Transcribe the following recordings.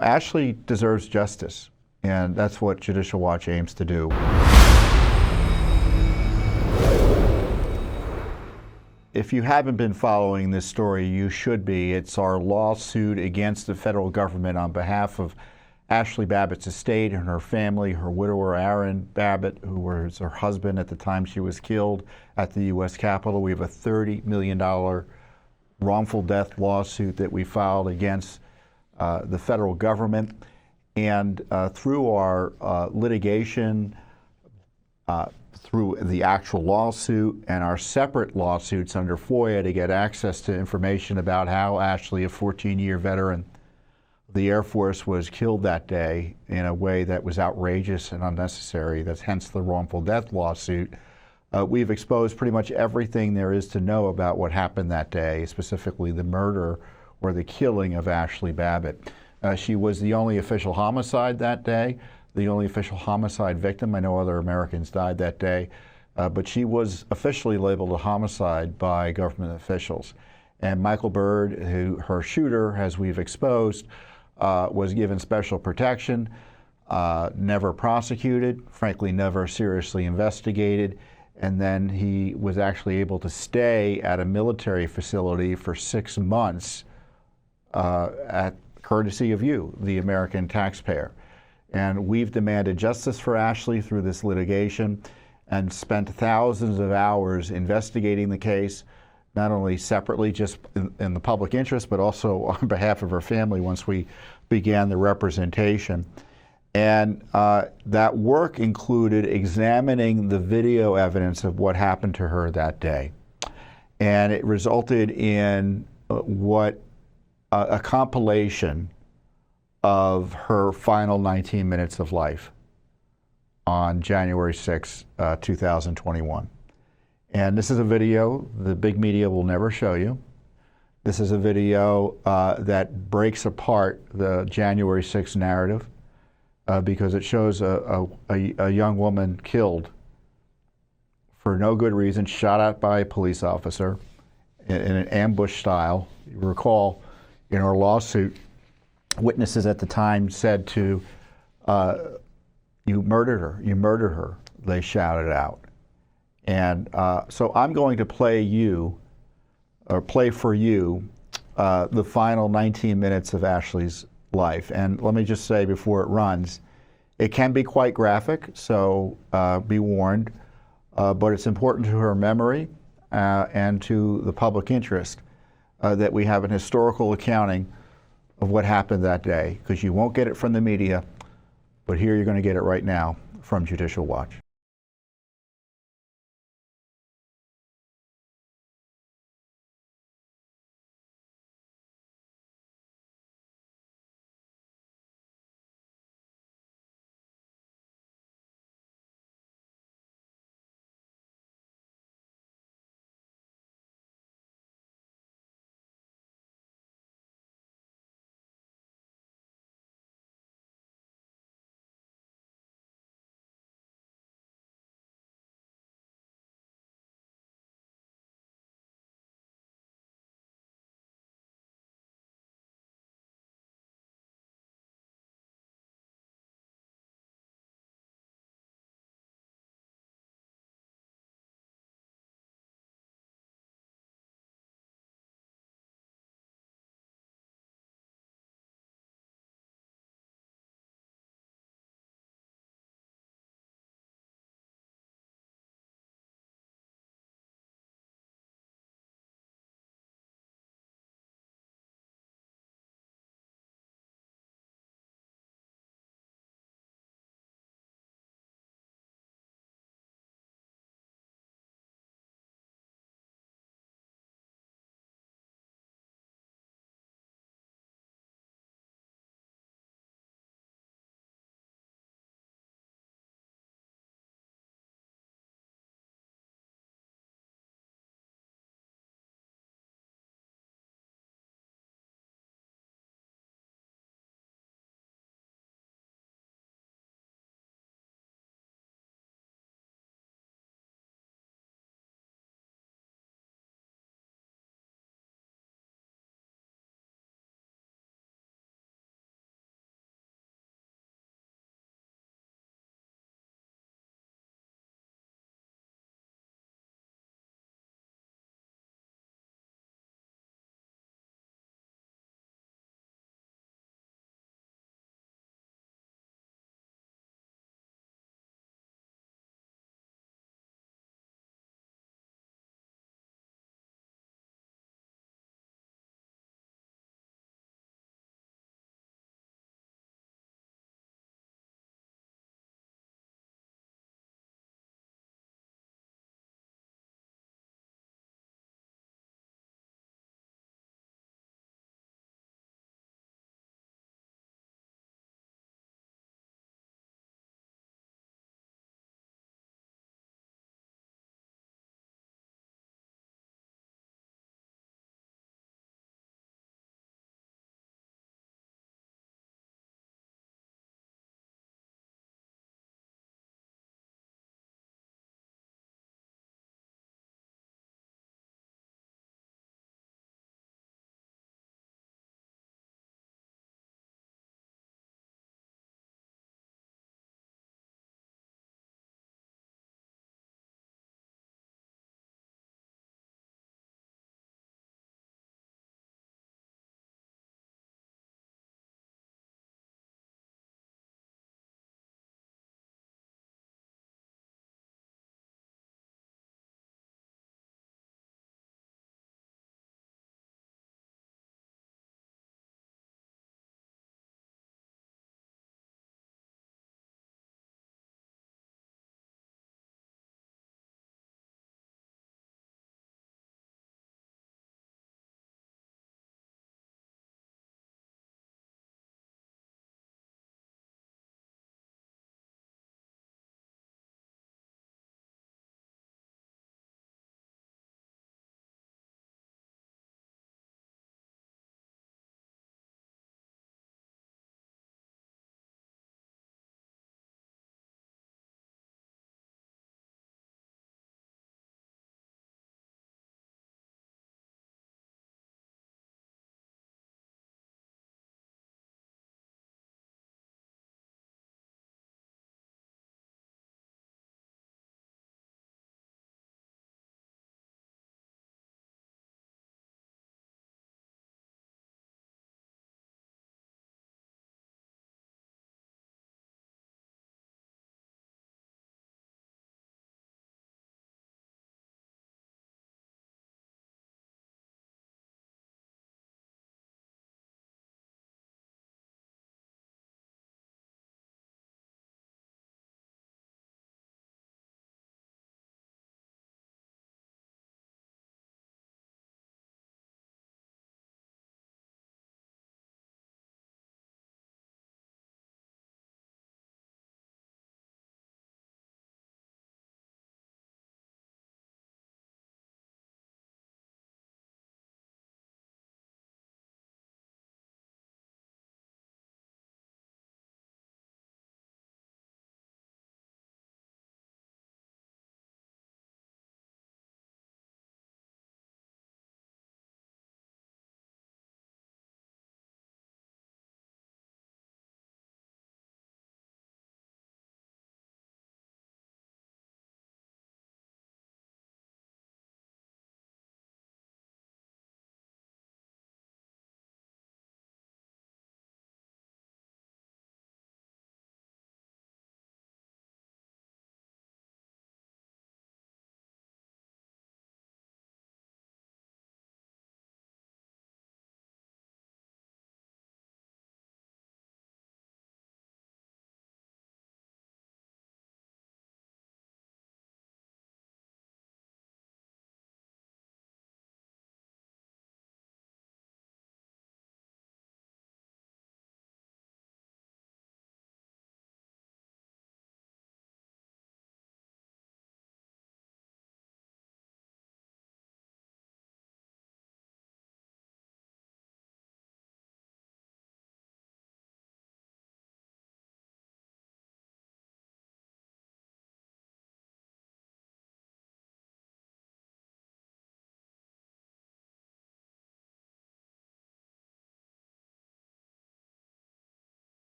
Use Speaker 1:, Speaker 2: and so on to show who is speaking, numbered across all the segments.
Speaker 1: Ashli deserves justice, and that's what Judicial Watch aims to do. If you haven't been following this story, you should be. It's our lawsuit against the federal government on behalf of Ashli Babbitt's estate and her family, her widower Aaron Babbitt, who was her husband at the time she was killed at the U.S. Capitol. We have a $30 million wrongful death lawsuit that we filed against the federal government. And through our litigation, through the actual lawsuit and our separate lawsuits under FOIA to get access to information about how Ashli, a 14-year veteran of the Air Force, was killed that day in a way that was outrageous and unnecessary. That's hence the wrongful death lawsuit. We've exposed pretty much everything there is to know about what happened that day, specifically the murder or the killing of Ashli Babbitt. She was the only official homicide that day, the only official homicide victim. I know other Americans died that day, but she was officially labeled a homicide by government officials. And Michael Byrd, her shooter, as we've exposed, was given special protection, never prosecuted, frankly never seriously investigated, and then he was actually able to stay at a military facility for 6 months at courtesy of you, the American taxpayer. And we've demanded justice for Ashli through this litigation and spent thousands of hours investigating the case, not only separately just in the public interest, but also on behalf of her family once we began the representation. And that work included examining the video evidence of what happened to her that day. And it resulted in a compilation of her final 19 minutes of life on January 6, 2021. And this is a video the big media will never show you. This is a video that breaks apart the January 6 narrative because it shows a young woman killed for no good reason, shot at by a police officer in an ambush style. You recall in our lawsuit, witnesses at the time said to, you murdered her, they shouted out. And so I'm going to play for you the final 19 minutes of Ashli's life. And let me just say before it runs, it can be quite graphic, so be warned, but it's important to her memory and to the public interest that we have an historical accounting of what happened that day, because you won't get it from the media, but here you're going to get it right now from Judicial Watch.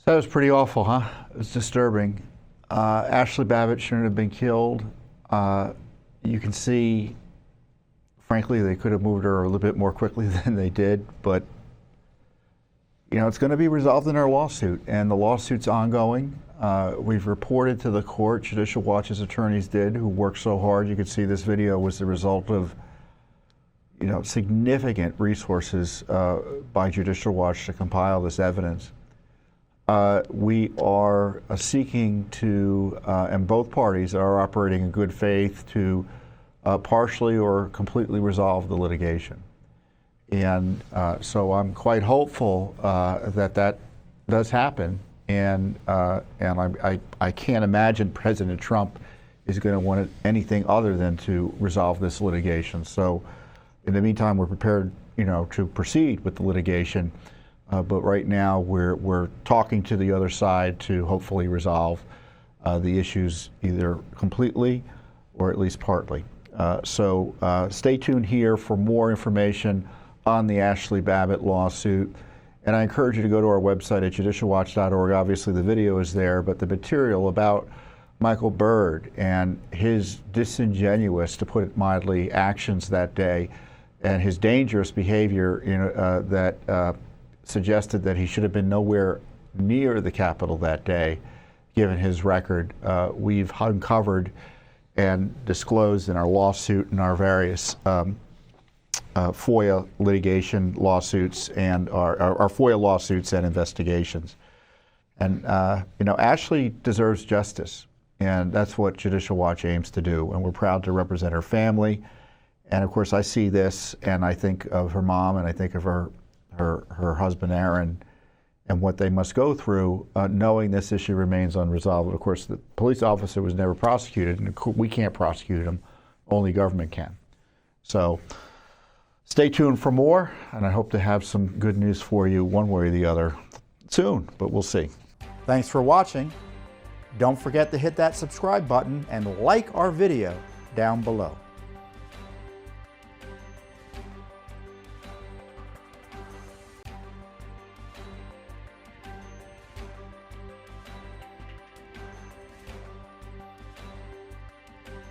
Speaker 1: That was pretty awful, huh? It was disturbing. Ashli Babbitt shouldn't have been killed. You can see, frankly, they could have moved her a little bit more quickly than they did, but you know, it's going to be resolved in our lawsuit, and the lawsuit's ongoing. We've reported to the court, Judicial Watch's attorneys did, who worked so hard. You could see this video was the result of, you know, significant resources by Judicial Watch to compile this evidence. We are seeking to, and both parties are operating in good faith to partially or completely resolve the litigation. And so I'm quite hopeful that that does happen. And I can't imagine President Trump is going to want anything other than to resolve this litigation. So in the meantime, we're prepared, you know, to proceed with the litigation. But right now, we're talking to the other side to hopefully resolve the issues either completely or at least partly. So stay tuned here for more information on the Ashli Babbitt lawsuit. And I encourage you to go to our website at judicialwatch.org. Obviously, the video is there, but the material about Michael Byrd and his disingenuous, to put it mildly, actions that day and his dangerous behavior, you know, that suggested that he should have been nowhere near the Capitol that day, given his record, we've uncovered and disclosed in our lawsuit and our various FOIA litigation lawsuits and our FOIA lawsuits and investigations. And you know, Ashli deserves justice, and that's what Judicial Watch aims to do, and we're proud to represent her family. And of course, I see this and I think of her mom, and I think of her husband Aaron and what they must go through, knowing this issue remains unresolved. Of course, the police officer was never prosecuted, and we can't prosecute him, only government can. So stay tuned for more, and I hope to have some good news for you one way or the other soon, but we'll see. Thanks for watching. Don't forget to hit that subscribe button and like our video down below.